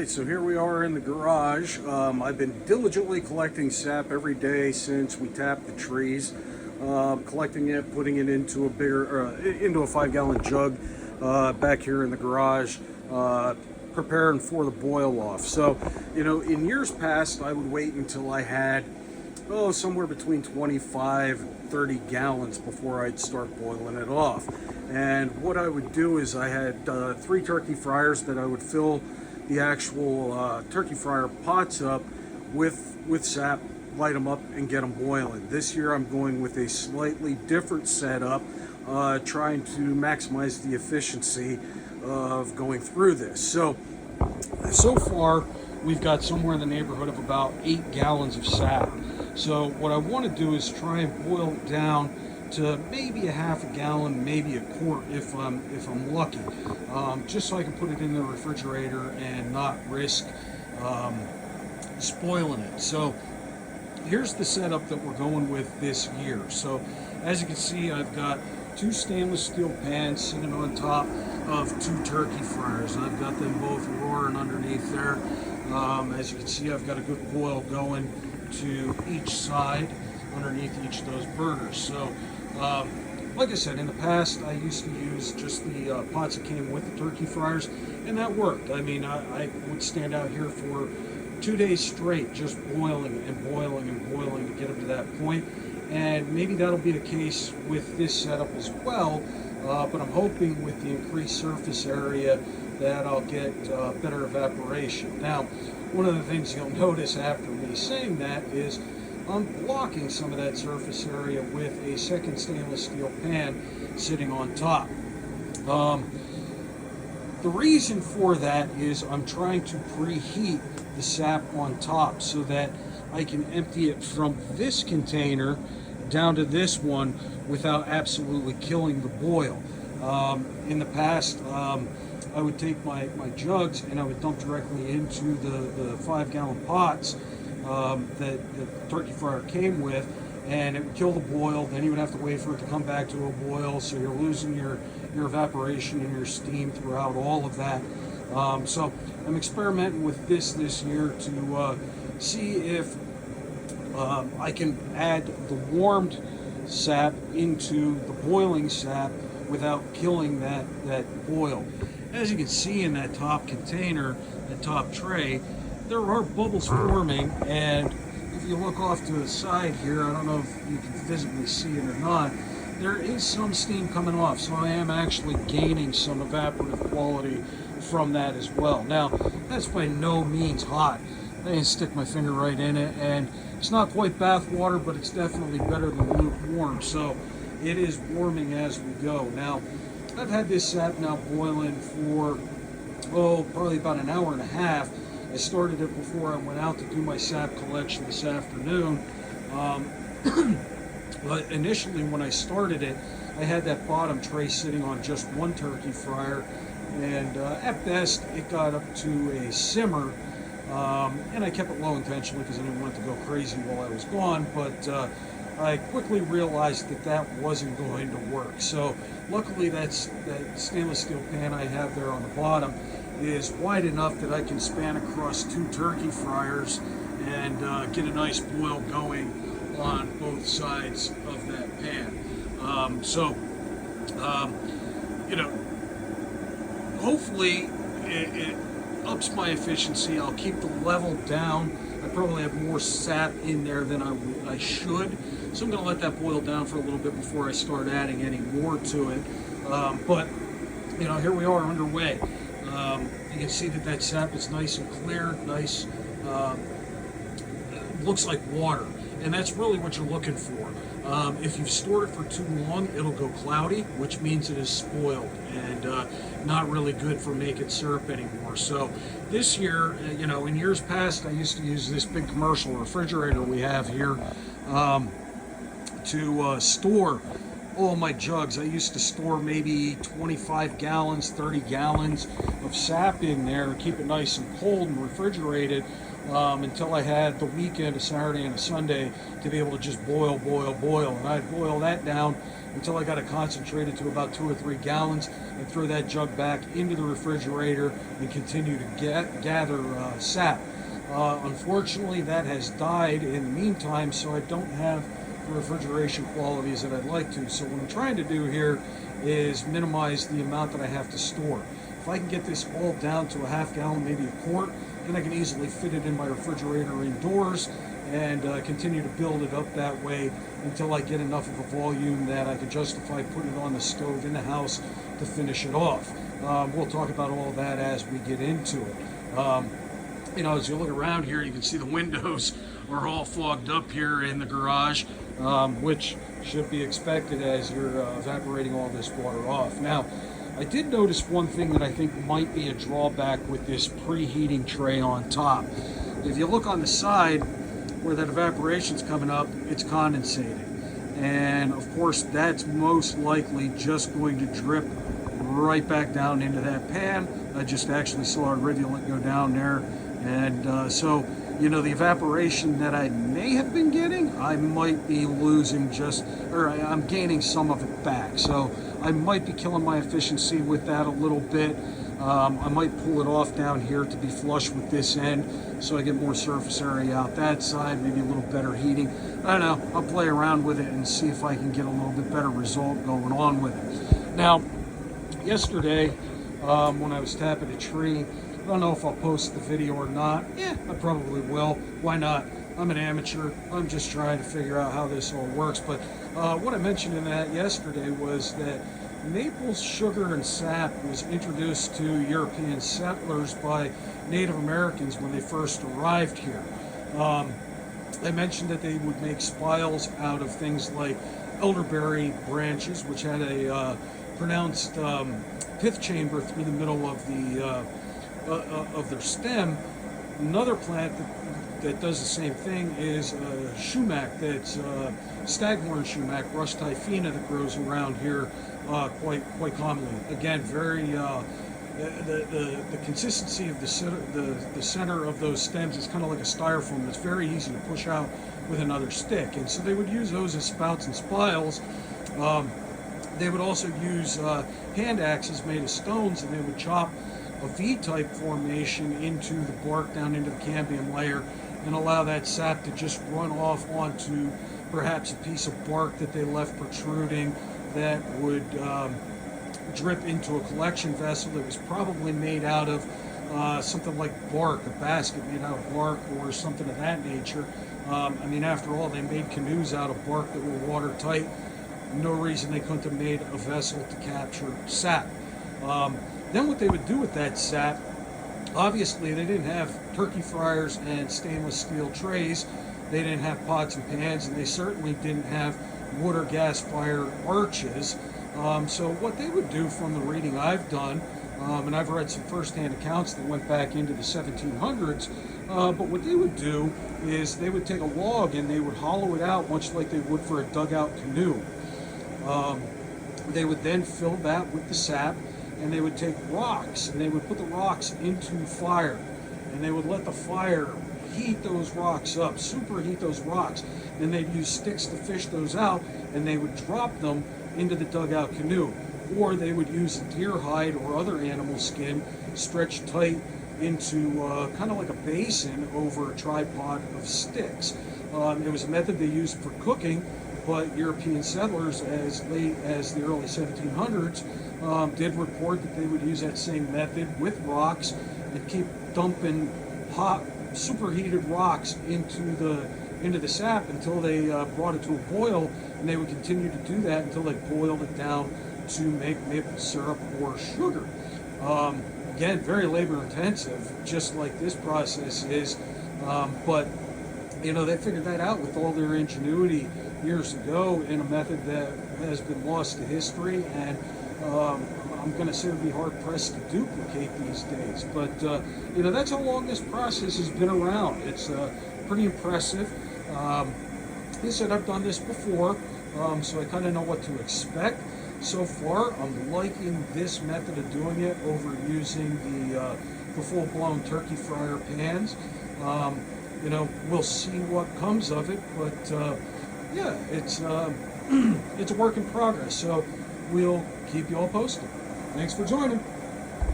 Alright, so here we are in the garage. I've been diligently collecting sap every day since we tapped the trees. Collecting it, putting it into a into a 5-gallon jug back here in the garage, preparing for the boil off. So, you know, in years past, I would wait until I had, somewhere between 25-30 gallons before I'd start boiling it off. And what I would do is I had 3 turkey fryers that I would fill the actual turkey fryer pots up with sap, light them up and get them boiling. This year I'm going with a slightly different setup, trying to maximize the efficiency of going through this. So far we've got somewhere in the neighborhood of about 8 gallons of sap. So what I want to do is try and boil it down to maybe a half a gallon, maybe a quart if I'm lucky, just so I can put it in the refrigerator and not risk spoiling it. So here's the setup that we're going with this year. So as you can see, I've got 2 stainless steel pans sitting on top of 2 turkey fryers. I've got them both roaring underneath there. As you can see, I've got a good boil going to each side underneath each of those burners. So like I said, in the past I used to use just the pots that came with the turkey fryers, and that worked. I mean, I would stand out here for 2 days straight just boiling and boiling and boiling to get them to that point. And maybe that'll be the case with this setup as well, but I'm hoping with the increased surface area that I'll get better evaporation. Now, one of the things you'll notice after me saying that is I'm blocking some of that surface area with a second stainless steel pan sitting on top. The reason for that is I'm trying to preheat the sap on top so that I can empty it from this container down to this one without absolutely killing the boil. In the past, I would take my jugs and I would dump directly into the 5-gallon pots that the turkey fryer came with, and it would kill the boil. Then you would have to wait for it to come back to a boil, so you're losing your evaporation and your steam throughout all of that. So I'm experimenting with this year to see if I can add the warmed sap into the boiling sap without killing that boil. As you can see in that top container, that top tray, there are bubbles forming, and if you look off to the side here, I don't know if you can physically see it or not, there is some steam coming off, so I am actually gaining some evaporative quality from that as well. Now, that's by no means hot. I can stick my finger right in it, and it's not quite bath water, but it's definitely better than lukewarm, so it is warming as we go. Now, I've had this sap now boiling for, probably about an hour and a half. I started it before I went out to do my sap collection this afternoon. But initially when I started it, I had that bottom tray sitting on just one turkey fryer, and at best it got up to a simmer, and I kept it low intentionally because I didn't want it to go crazy while I was gone, but I quickly realized that wasn't going to work. So luckily that stainless steel pan I have there on the bottom is wide enough that I can span across 2 turkey fryers and get a nice boil going on both sides of that pan. You know, hopefully it ups my efficiency. I'll keep the level down. I probably have more sap in there than I should, so I'm going to let that boil down for a little bit before I start adding any more to it. But you know, here we are underway. You can see that sap is nice and clear, nice, looks like water, and that's really what you're looking for. If you've stored it for too long, it'll go cloudy, which means it is spoiled and not really good for making syrup anymore. So this year, you know, in years past, I used to use this big commercial refrigerator we have here to store all my jugs. I used to store maybe 25 gallons, 30 gallons of sap in there and keep it nice and cold and refrigerated until I had the weekend, a Saturday and a Sunday, to be able to just boil. And I'd boil that down until I got it concentrated to about 2 or 3 gallons and throw that jug back into the refrigerator and continue to gather sap. Unfortunately, that has died in the meantime, so I don't have the refrigeration qualities that I'd like to. So what I'm trying to do here is minimize the amount that I have to store. If I can get this all down to a half gallon, maybe a quart, then I can easily fit it in my refrigerator indoors and continue to build it up that way until I get enough of a volume that I can justify putting it on the stove in the house to finish it off. We'll talk about all that as we get into it. As you look around here, you can see the windows are all fogged up here in the garage, which should be expected as you're evaporating all this water off. Now, I did notice one thing that I think might be a drawback with this preheating tray on top. If you look on the side where that evaporation's coming up, it's condensating. And of course, that's most likely just going to drip right back down into that pan. I just actually saw a rivulet go down there. And so, the evaporation that I may have been getting, I might be losing I'm gaining some of it back. So I might be killing my efficiency with that a little bit. I might pull it off down here to be flush with this end so I get more surface area out that side, maybe a little better heating. I don't know. I'll play around with it and see if I can get a little bit better result going on with it. Now, yesterday, when I was tapping a tree, I don't know if I'll post the video or not. Yeah, I probably will. Why not? I'm an amateur. I'm just trying to figure out how this all works. But what I mentioned in that yesterday was that maple sugar and sap was introduced to European settlers by Native Americans when they first arrived here. I mentioned that they would make spiles out of things like elderberry branches, which had a pronounced pith chamber through the middle of their stem. Another plant that does the same thing is sumac. That's staghorn sumac, Rus typhina, that grows around here quite commonly. Again, very the consistency of the center of those stems is kind of like a styrofoam. It's very easy to push out with another stick, and so they would use those as spouts and spiles. They would also use hand axes made of stones, and they would chop a V-type formation into the bark down into the cambium layer and allow that sap to just run off onto perhaps a piece of bark that they left protruding that would drip into a collection vessel that was probably made out of something like bark, a basket made out of bark or something of that nature. After all, they made canoes out of bark that were watertight. No reason they couldn't have made a vessel to capture sap. Then what they would do with that sap, obviously they didn't have turkey fryers and stainless steel trays, they didn't have pots and pans, and they certainly didn't have wood or gas fired arches. So what they would do, from the reading I've done, and I've read some first-hand accounts that went back into the 1700s, but what they would do is they would take a log and they would hollow it out much like they would for a dugout canoe. They would then fill that with the sap, and they would take rocks and they would put the rocks into fire, and they would let the fire heat those rocks up, superheat those rocks. Then they'd use sticks to fish those out, and they would drop them into the dugout canoe. Or they would use a deer hide or other animal skin stretched tight into kind of like a basin over a tripod of sticks. It was a method they used for cooking, but European settlers as late as the early 1700s did report that they would use that same method with rocks and keep dumping hot, superheated rocks into the sap until they brought it to a boil, and they would continue to do that until they boiled it down to make maple syrup or sugar. Again, very labor intensive, just like this process is, but they figured that out with all their ingenuity years ago in a method that has been lost to history, and I'm going to say it would be hard pressed to duplicate these days. But that's how long this process has been around. It's pretty impressive. Like I said, I've done this before. so I kind of know what to expect. So far, I'm liking this method of doing it over using the full-blown turkey fryer pans. You know, we'll see what comes of it, but yeah, it's it's a work in progress. So we'll keep you all posted. Thanks for joining.